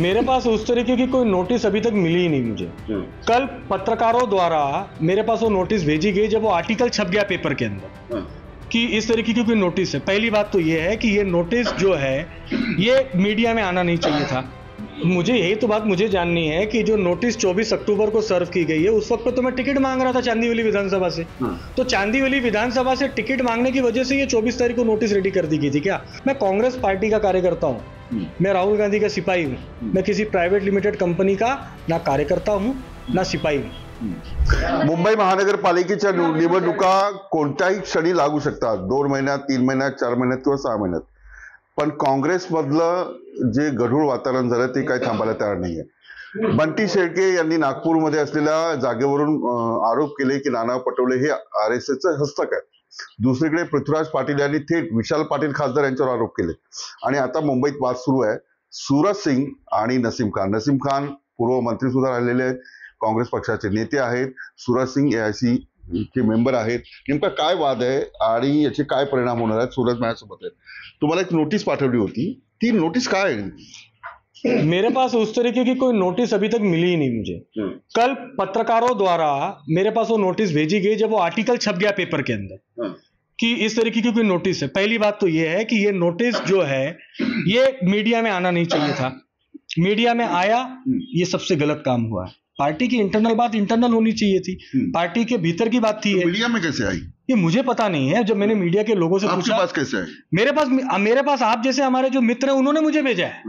मेरे पास उस तरीके की कोई नोटिस अभी तक मिली ही नहीं मुझे। कल पत्रकारों द्वारा मेरे पास वो नोटिस भेजी गई जब वो आर्टिकल छप गया पेपर के अंदर कि इस तरीके की कोई नोटिस है। पहली बात तो ये है कि ये नोटिस जो है ये मीडिया में आना नहीं चाहिए था। मुझे यही तो बात मुझे जाननी है कि जो नोटिस 24 अक्टूबर को सर्व की गई है उस वक्त तो मैं टिकट मांग रहा था चांदीवली विधानसभा से। तो चांदीवली विधानसभा से टिकट मांगने की वजह से ये 24 तारीख को नोटिस रेडी कर दी गई थी क्या? मैं कांग्रेस पार्टी का कार्यकर्ता हूँ, मैं राहुल गांधी का सिपाही हूँ, मैं किसी प्राइवेट लिमिटेड कंपनी का ना कार्यकर्ता हूँ ना सिपाही हूँ। मुंबई महानगरपालिकेच्या निवडणुका कोणत्याही क्षणी लागू शकतात, 2 महिन्यात, 3 महिन्यात, 4 महिन्यात किंवा 6 महिन्यात. पण काँग्रेसमधलं जे गढूळ वातावरण झालं ते काही थांबायला तयार नाहीये. बंटी शेळके यांनी नागपूरमध्ये असलेल्या जागेवरून आरोप केले की नाना पटोले हे RSSचे हस्तक आहेत. दुसरीकडे पृथ्वीराज पाटील यांनी थेट विशाल पाटील खासदार यांच्यावर आरोप केले. आणि आता मुंबईत वाद सुरू आहे. सूरज सिंग आणि नसीम खान पूर्व मंत्री सुद्धा राहिलेले आहेत, काँग्रेस पक्षाचे नेते आहेत. सूरज सिंग AIC चे मेंबर आहेत. नेमका काय वाद आहे आणि याचे काय परिणाम होणार आहेत? सूरज माझ्यासोबत आहेत. तुम्हाला एक नोटीस पाठवली होती, ती नोटीस काय आहे? मेरे पास उस तरीके की कोई नोटिस अभी तक मिली ही नहीं मुझे। कल पत्रकारों द्वारा मेरे पास वो नोटिस भेजी गई जब वो आर्टिकल छप गया पेपर के अंदर कि इस तरीके की कोई नोटिस है। पहली बात तो ये है कि ये नोटिस जो है ये मीडिया में आना नहीं चाहिए था। मीडिया में आया, ये सबसे गलत काम हुआ है। पार्टी की इंटरनल बात इंटरनल होनी चाहिए थी, पार्टी के भीतर की बात थी। तो मीडिया में कैसे आई? ये मुझे पता नहीं है। जब मैंने मीडिया के लोगों से पूछा, पास कैसे आई? मेरे पास आप जैसे हमारे जो मित्र हैं उन्होंने मुझे भेजा है।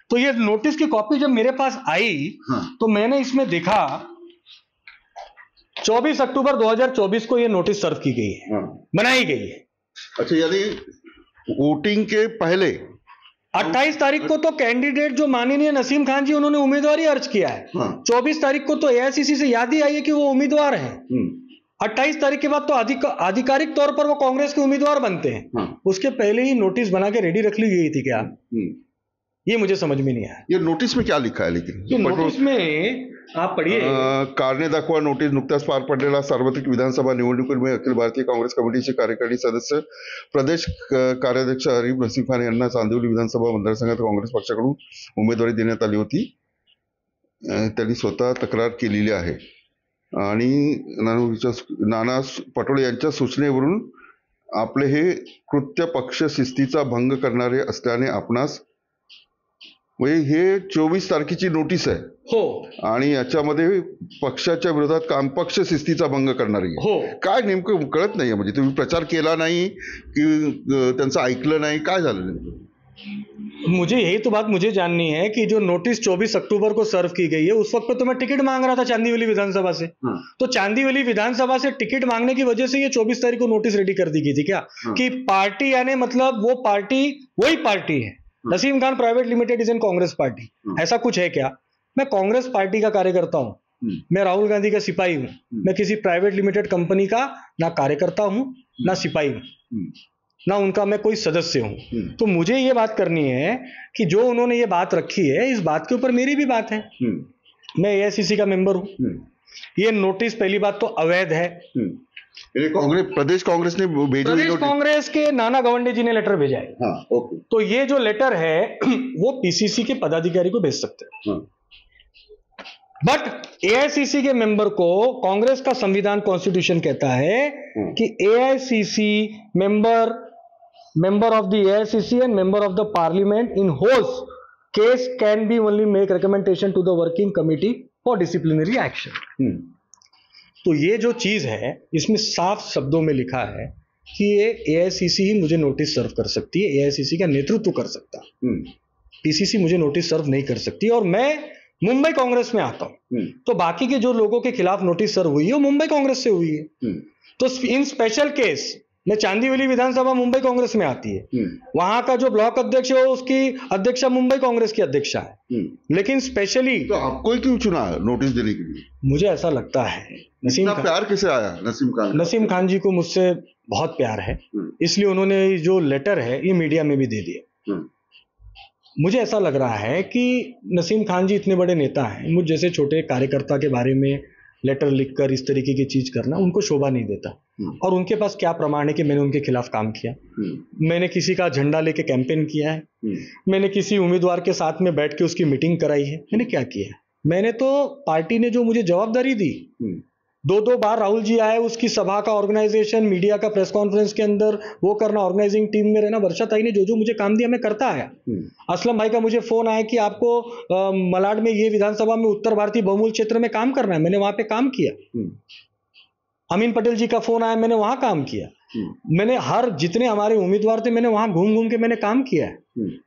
तो ये नोटिस की कॉपी जब मेरे पास आई तो मैंने इसमें देखा 24 अक्टूबर 2024 को ये नोटिस सर्व की गई है, बनाई गई है। अच्छा, यानी वोटिंग के पहले 28 तारीख को तो कैंडिडेट जो माननीय नसीम खान जी उन्होंने उम्मीदवारी अर्ज किया है। 24 तारीख को तो AICC से याद ही आई है कि वो उम्मीदवार हैं। 28 तारीख के बाद तो आधिकारिक तौर पर वो कांग्रेस के उम्मीदवार बनते हैं। उसके पहले ही नोटिस बना के रेडी रख ली गई थी क्या? ये मुझे समझ में नहीं आया। ये नोटिस में क्या लिखा है? लेकिन ये नोटिस में आप पढ़िए। कारणे दाखवा नोटीस. नुकत्याच पार पडलेला सार्वत्रिक विधानसभा निवडणुकीमध्ये अखिल भारतीय काँग्रेस कमिटीचे कार्यकारी सदस्य प्रदेश कार्याध्यक्ष आरिफ नसीम खान यांना चांदिवली विधानसभा मतदारसंघात काँग्रेस पक्षाकडून उमेदवारी देण्यात आली होती. त्यांनी स्वतः तक्रार केलेली आहे आणि नाना पटोले यांच्या सूचनेवरून आपले हे कृत्य पक्ष शिस्तीचा भंग करणारे असल्याने आपणास हे 24 तारखेची नोटीस आहे हो आणि याच्यामध्ये पक्षाच्या विरोधात काम पक्ष शिस्तीचा भंग करणारी हो. काय नेमकं कळत नाहीये. म्हणजे तुम्ही प्रचार केला नाही की त्यांचं ऐकलं नाही, काय झालं नेमकं? मुझे यही तो बात मुझे जाननी है कि जो नोटिस 24 अक्टूबर को सर्व की गई है उस वक्त तो मैं टिकट मांग रहा था चांदीवली विधानसभा से। तो चांदीवली विधानसभा से टिकट मांगने की वजह से ये 24 तारीख को नोटिस रेडी कर दी गई थी क्या? कि पार्टी यानी मतलब वो पार्टी वही पार्टी है, Naseem Khan private limited is in Congress party, ऐसा कुछ है क्या? मैं कांग्रेस पार्टी का कार्यकर्ता हूँ, मैं राहुल गांधी का सिपाही हूँ, मैं किसी प्राइवेट लिमिटेड कंपनी का ना कार्यकर्ता हूँ ना सिपाही हूँ, ना उनका मैं कोई सदस्य हूँ। तो मुझे ये बात करनी है कि जो उन्होंने ये बात रखी है इस बात के ऊपर मेरी भी बात है। मैं AICC का मेंबर हूँ। ये नोटिस पहली बात तो अवैध है। प्रदेश कांग्रेस ने भेजा, प्रदेश कांग्रेस के नाना गवंडे जी ने लेटर भेजा है। ओके. तो ये जो लेटर है वो PCC के पदाधिकारी को भेज सकते हैं, बट AICC के मेंबर को कांग्रेस का संविधान कॉन्स्टिट्यूशन कहता है कि AICC member of the AICC and member of the parliament in whose case can be only make recommendation to the working committee for disciplinary action. तो ये जो चीज है इसमें साफ शब्दों में लिखा है कि ये AICC ही मुझे नोटिस सर्व कर सकती है, AICC का नेतृत्व कर सकता है, PCC मुझे नोटिस सर्व नहीं कर सकती। और मैं मुंबई कांग्रेस में आता हूं, तो बाकी के जो लोगों के खिलाफ नोटिस सर्व हुई है वो मुंबई कांग्रेस से हुई है। तो इन स्पेशल केस में चांदीवली विधानसभा मुंबई कांग्रेस में आती है, वहां का जो ब्लॉक अध्यक्ष है उसकी अध्यक्षा मुंबई कांग्रेस की अध्यक्षा है। लेकिन स्पेशली तो आपको क्यों चुना नोटिस देने के लिए? मुझे ऐसा लगता है प्यार कैसे आया नसीम खान जी को मुझसे बहुत प्यार है, इसलिए उन्होंने जो लेटर है ये मीडिया में भी दे दिया। मुझे ऐसा लग रहा है कि नसीम खान जी इतने बड़े नेता हैं, मुझ जैसे छोटे कार्यकर्ता के बारे में लेटर लिखकर इस तरीके की चीज करना उनको शोभा नहीं देता। और उनके पास क्या प्रमाण है कि मैंने उनके खिलाफ काम किया? मैंने किसी का झंडा लेके कैंपेन किया है? मैंने किसी उम्मीदवार के साथ में बैठ के उसकी मीटिंग कराई है? मैंने क्या किया है? मैंने तो पार्टी ने जो मुझे जवाबदारी दी, 2-2 बार राहुल जी आए, उसकी सभा का ऑर्गेनाइजेशन, मीडिया का प्रेस कॉन्फ्रेंस के अंदर वो करना, ऑर्गेनाइजिंग टीम में रहना, वर्षा ताई ने जो जो मुझे काम दिया मैं करता आया। असलम भाई का मुझे फोन आया कि आपको मलाड में ये विधानसभा में उत्तर भारतीय बहुमूल्य क्षेत्र में काम करना है, मैंने वहां पे काम किया। अमीन पटेल जी का फोन आया, मैंने वहां काम किया। मैंने हर जितने हमारे उम्मीदवार थे मैंने वहां घूम घूम के मैंने काम किया है।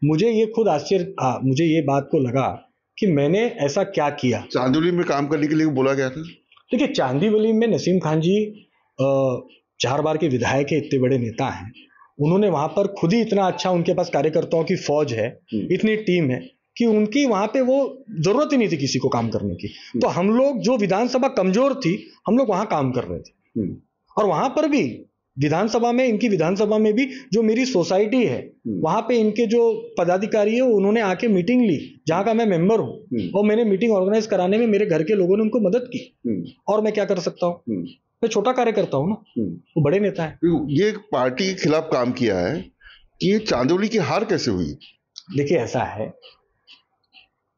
मुझे ये खुद आश्चर्य, मुझे ये बात को लगा कि मैंने ऐसा क्या किया। चांदोली में काम करने के लिए बोला गया था। देखिए, चांदीवली में नसीम खान जी 4 बार के विधायक है, इतने बड़े नेता हैं, उन्होंने वहां पर खुद ही इतना अच्छा, उनके पास कार्यकर्ताओं की फौज है, इतनी टीम है कि उनकी वहां पे वो जरूरत ही नहीं थी किसी को काम करने की। तो हम लोग जो विधानसभा कमजोर थी, हम लोग वहां काम कर रहे थे। और वहां पर भी विधानसभा में, इनकी विधानसभा में भी जो मेरी सोसाइटी है, वहां पे इनके जो पदाधिकारी है उन्होंने आके मीटिंग ली, जहां का मैं मेंबर हूं, और मैंने मीटिंग ऑर्गेनाइज कराने में मेरे घर के लोगों ने उनको मदद की। और मैं क्या कर सकता हूँ? मैं छोटा कार्यकर्ता हूँ ना, वो बड़े नेता है। ये पार्टी के खिलाफ काम किया है कि ये चांदोली की हार कैसे हुई? देखिए, ऐसा है,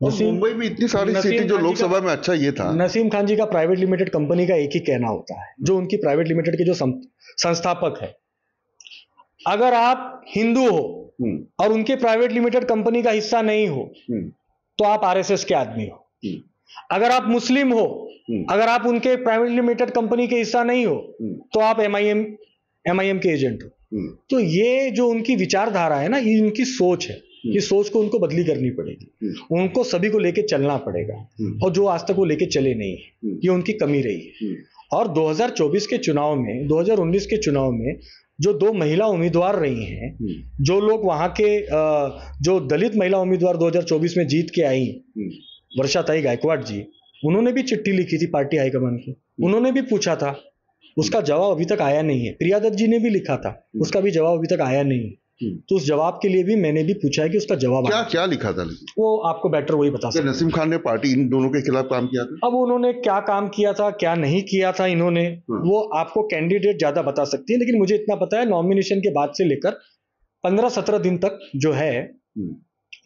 मुंबई में इतनी सारी सीटें जो लोकसभा में, अच्छा ये था, नसीम खान जी का प्राइवेट लिमिटेड कंपनी का एक ही कहना होता है, जो उनकी प्राइवेट लिमिटेड के जो संस्थापक है, अगर आप हिंदू हो और उनके प्राइवेट लिमिटेड कंपनी का हिस्सा नहीं हो तो आप आरएसएस के आदमी हो। अगर आप मुस्लिम हो, अगर आप उनके प्राइवेट लिमिटेड कंपनी के हिस्सा नहीं हो तो आप एमआईएम के एजेंट हो। तो ये जो उनकी विचारधारा है ना, ये उनकी सोच है, ये सोच को उनको बदली करनी पड़ेगी। उनको सभी को लेके चलना पड़ेगा, और जो आज तक वो लेके चले नहीं है, ये उनकी कमी रही है। और 2024 के चुनाव में, 2019 के चुनाव में जो 2 महिला उम्मीदवार रही हैं, जो लोग वहां के जो दलित महिला उम्मीदवार 2024 में जीत के आई, वर्षा ताई गायकवाड़ जी, उन्होंने भी चिट्ठी लिखी थी पार्टी हाईकमान को, उन्होंने भी पूछा था, उसका जवाब अभी तक आया नहीं है। प्रिया दत्त जी ने भी लिखा था, उसका भी जवाब अभी तक आया नहीं है। तो उस जवाब के लिए भी मैंने भी पूछा है कि उसका जवाब क्या लिखा था? वो आपको बेटर वही बता सकते। नसीम खान ने पार्टी इन दोनों के खिलाफ काम किया था। अब उन्होंने क्या काम किया था, क्या नहीं किया था इन्होंने, वो आपको कैंडिडेट ज्यादा बता सकती है। लेकिन मुझे इतना पता है, नॉमिनेशन के बाद से लेकर 15-17 दिन तक जो है,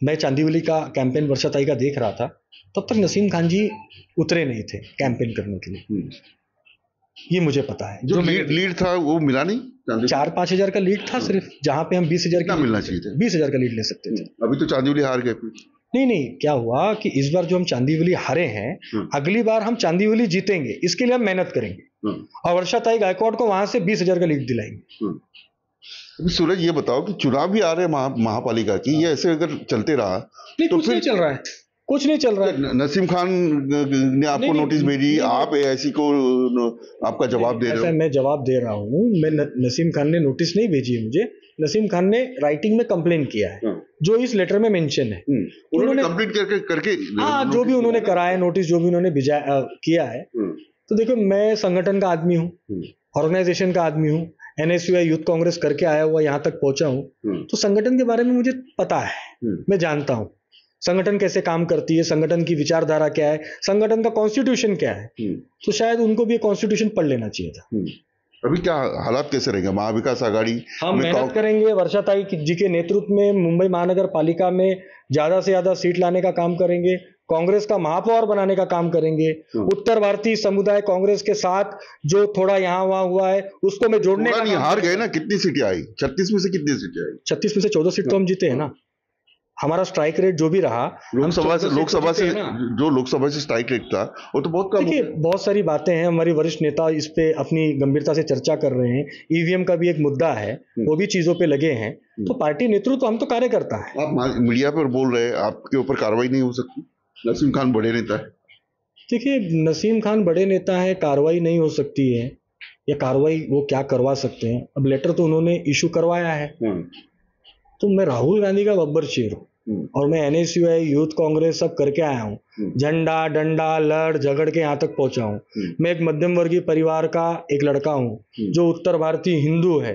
मैं चांदीवली का कैंपेन वर्षा ताई का देख रहा था, तब तक नसीम खान जी उतरे नहीं थे कैंपेन करने के लिए, ये मुझे पता है। जो लीड था वो मिला नहीं, 4-5 हजार का लीड था सिर्फ, जहां पे हम 20 हजार का मिलना चाहिए था, 20 हजार का लीड ले सकते थे। अभी तो चांदीवली हार गए। नहीं, क्या हुआ कि इस बार जो हम चांदीवली हारे हैं, अगली बार हम चांदीवली जीतेंगे, इसके लिए हम मेहनत करेंगे और वर्षा ताई गायकवाड़ को वहां से 20 हजार का लीड दिलाएंगे। अभी सूरज, ये बताओ कि चुनाव भी आ रहे हैं महापालिका की, ये ऐसे अगर चलते रहा तो कुछ नहीं चल रहा है, कुछ नहीं चल रहा है। नसीम खान ने आपको नोटिस भेजी, आप एआईसी को आपका जवाब दे रहे हो? मैं जवाब दे रहा हूँ, मैं नसीम खान ने नोटिस नहीं भेजी है मुझे, नसीम खान ने राइटिंग में कंप्लेन किया है, जो इस लेटर में मेंशन है। उन्होंने कंप्लीट करके हाँ, जो भी उन्होंने करा है, नोटिस जो भी उन्होंने किया है। तो देखो, मैं संगठन का आदमी हूँ, ऑर्गेनाइजेशन का आदमी हूँ, एनएसयूआई यूथ कांग्रेस करके आया हुआ यहाँ तक पहुंचा हूँ, तो संगठन के बारे में मुझे पता है, मैं जानता हूँ संगठन कैसे काम करती है, संगठन की विचारधारा क्या है, संगठन का कॉन्स्टिट्यूशन क्या है। तो शायद उनको भी कॉन्स्टिट्यूशन पढ़ लेना चाहिए था। अभी क्या हालात कैसे रहेंगे महाविकास आघाड़ी? हम मेहनत करेंगे, वर्षा ताई जी के नेतृत्व में मुंबई महानगर पालिका में ज्यादा से ज्यादा सीट लाने का काम करेंगे, कांग्रेस का महापौर बनाने का काम करेंगे, उत्तर भारतीय समुदाय कांग्रेस के साथ जो थोड़ा यहाँ वहां हुआ है उसको मैं जोड़ने का। हार गए ना, कितनी सीटें आई? 36 में से कितनी सीटें आई? 36 में से 14 सीट तो हम जीते हैं ना। हमारा स्ट्राइक रेट जो भी रहा, लोकसभा से स्ट्राइक रेट था, वो तो बहुत कम। देखिए, बहुत सारी बातें हैं, हमारी वरिष्ठ नेता इस पे अपनी गंभीरता से चर्चा कर रहे हैं, ईवीएम का भी एक मुद्दा है, वो भी चीजों पे लगे हैं। तो पार्टी नेतृत्व, हम तो कार्यकर्ता है। आप मीडिया पर बोल रहे हैं, आपके ऊपर कार्रवाई नहीं हो सकती? नसीम खान बड़े नेता है। देखिए, नसीम खान बड़े नेता है, कार्रवाई नहीं हो सकती है, या कार्रवाई वो क्या करवा सकते हैं? अब लेटर तो उन्होंने इशू करवाया है, तो मैं राहुल गांधी का बब्बर शेर हूँ, और मैं एनएसयूआई यूथ कांग्रेस सब करके आया हूँ, झंडा डंडा लड़ झगड़ के यहाँ तक पहुंचा हूँ। मैं एक मध्यम वर्गीय परिवार का एक लड़का हूँ, जो उत्तर भारतीय हिंदू है,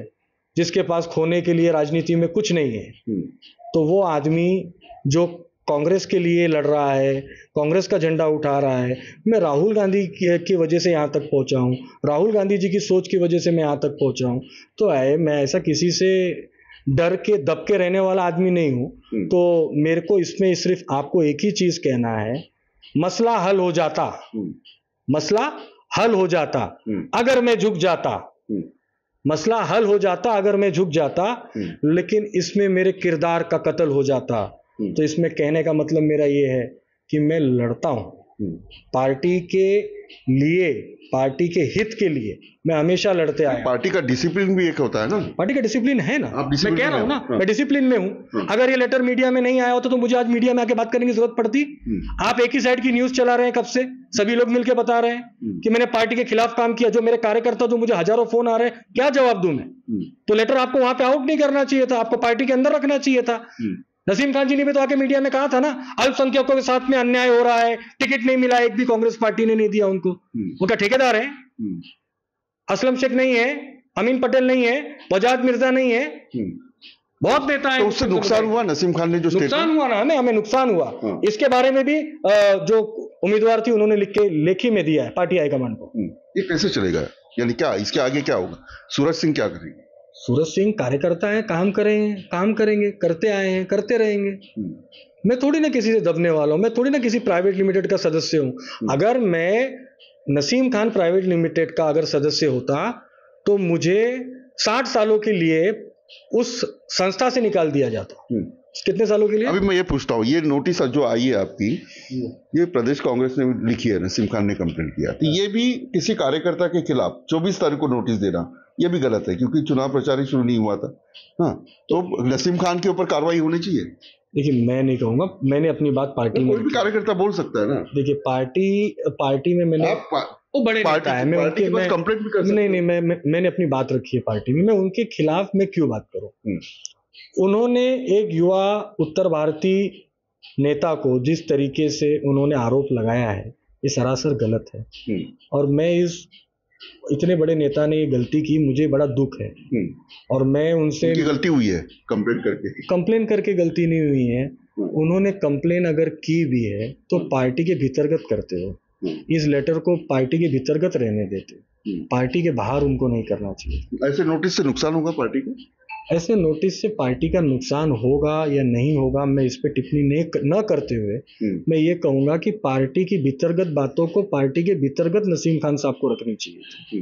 जिसके पास खोने के लिए राजनीति में कुछ नहीं है। तो वो आदमी जो कांग्रेस के लिए लड़ रहा है, कांग्रेस का झंडा उठा रहा है। मैं राहुल गांधी की वजह से यहाँ तक पहुँचा हूँ, राहुल गांधी जी की सोच की वजह से मैं यहाँ तक पहुँचा हूँ। तो मैं ऐसा किसी से डर के दब के रहने वाला आदमी नहीं हूँ। तो मेरे को इसमें सिर्फ आपको एक ही चीज कहना है, मसला हल हो जाता, मसला हल हो जाता अगर मैं झुक जाता, मसला हल हो जाता अगर मैं झुक जाता, लेकिन इसमें मेरे किरदार का कत्ल हो जाता। तो इसमें कहने का मतलब मेरा ये है कि मैं लड़ता हूं पार्टी के लिए, पार्टी के हित के लिए मैं हमेशा लड़ते आया। पार्टी का डिसिप्लिन भी एक होता है ना, पार्टी का डिसिप्लिन है ना, मैं कह रहा हूं ना, मैं डिसिप्लिन में हूं। अगर ये लेटर मीडिया में नहीं आया होता तो मुझे आज मीडिया में आके बात करने की जरूरत पड़ती। आप एक ही साइड की न्यूज चला रहे हैं, कब से सभी लोग मिलकर बता रहे हैं कि मैंने पार्टी के खिलाफ काम किया। जो मेरे कार्यकर्ता, जो मुझे हजारों फोन आ रहे हैं, क्या जवाब दूं मैं? तो लेटर आपको वहां पे आउट नहीं करना चाहिए था, आपको पार्टी के अंदर रखना चाहिए था। नसीम खान जी ने भी तो आके मीडिया में कहा था ना, अल्पसंख्यकों के साथ में अन्याय हो रहा है, टिकट नहीं मिला, एक भी कांग्रेस पार्टी ने नहीं दिया उनको। वो क्या ठेकेदार है? असलम शेख नहीं है, अमीन पटेल नहीं है, वजाद मिर्जा नहीं है, बहुत नेता है। तो उससे नुकसान हुआ नसीम खान ने जो नुकसान हुआ ना, हमें नुकसान हुआ। इसके बारे में भी जो उम्मीदवार थी उन्होंने लिख के लेखी में दिया है पार्टी हाईकमान को। ये कैसे चलेगा, यानी क्या इसके आगे क्या होगा? सूरज सिंह क्या करेंगे? सूरज सिंह कार्यकर्ता है, काम करेंगे, करते आए हैं, करते रहेंगे। मैं थोड़ी ना किसी से दबने वाला हूं, मैं थोड़ी ना किसी प्राइवेट लिमिटेड का सदस्य हूं। अगर मैं नसीम खान प्राइवेट लिमिटेड का अगर सदस्य होता तो मुझे 60 सालों के लिए उस संस्था से निकाल दिया जाता। कितने सालों के लिए? अभी मैं ये पूछता हूँ, ये नोटिस जो आई है आपकी, ये प्रदेश कांग्रेस ने लिखी है, नसीम खान ने कंप्लेंट किया, तो ये भी किसी कार्यकर्ता के खिलाफ 24 तारीख को नोटिस देना ये भी गलत है, क्योंकि चुनाव प्रचार ही शुरू नहीं हुआ था। हाँ, तो नसीम खान के ऊपर कार्रवाई होनी चाहिए। देखिए, मैं नहीं कहूंगा, मैंने अपनी बात पार्टी में, कोई भी कार्यकर्ता बोल सकता है ना। देखिए, पार्टी में मैंने, वो बड़े नेता है, मैं उनके कंप्लेंट भी कर सकता हूं। नहीं, मैंने अपनी बात रखी है पार्टी में, मैं उनके खिलाफ मैं क्यों बात करूं? उन्होंने एक युवा उत्तर भारतीय नेता को जिस तरीके से उन्होंने आरोप लगाया है, ये सरासर गलत है। और मैं इतने बड़े नेता ने ये गलती की, मुझे बड़ा दुख है। और मैं उनसे, गलती हुई है कंप्लेन करके गलती नहीं हुई है। उन्होंने कंप्लेन अगर की भी है तो पार्टी के भीतरगत करते हो, इस लेटर को पार्टी के भीतरगत रहने देते, पार्टी के बाहर उनको नहीं करना चाहिए। ऐसे नोटिस से नुकसान होगा पार्टी को? ऐसे नोटिस से पार्टी का नुकसान होगा या नहीं होगा, मैं इस पे टिप्पणी न करते हुए मैं ये कहूंगा कि पार्टी की भीतरगत बातों को पार्टी के भीतरगत नसीम खान साहब को रखनी चाहिए।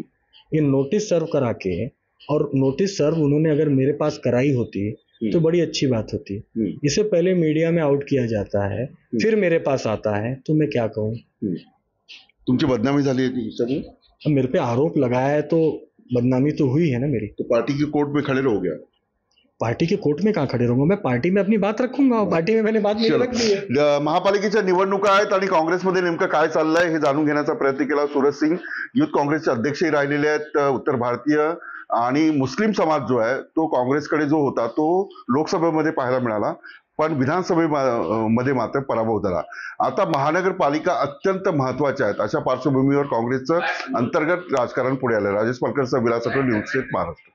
ये नोटिस सर्व करा के, और नोटिस सर्व उन्होंने अगर मेरे पास कराई होती तो बड़ी अच्छी बात होती। इसे पहले मीडिया में आउट किया जाता है, फिर मेरे पास आता है, तो मैं क्या कहूँ? तुमची बदनामी झाली है सब, मेरे पे आरोप लगाया है तो बदनामी तो हुई है ना मेरी। तो पार्टी के कोर्ट में खड़े रहोगे? पार्टी के कोर्ट में कहाँ खडे रहूंगा, मैं पार्टी में अपनी बात रखूंगा, पार्टी में मैंने बात नहीं रखली आहे। महापालिकेच्या निवडणुका आहेत आणि काँग्रेसमध्ये नेमकं काय चाललंय हे जाणून घेण्याचा प्रयत्न केला। सूरज सिंग युथ काँग्रेसचे अध्यक्षही राहिलेले आहेत। उत्तर भारतीय आणि मुस्लिम समाज जो आहे तो काँग्रेसकडे जो होता तो लोकसभेमध्ये पाहायला मिळाला, पण विधानसभेमध्ये मात्र पराभव झाला। आता महानगरपालिका अत्यंत महत्वाच्या आहेत, अशा पार्श्वभूमीवर काँग्रेसचं अंतर्गत राजकारण पुढे आलं। राजेश पालकरसह विलास आठवले, न्यूज 8 महाराष्ट्र।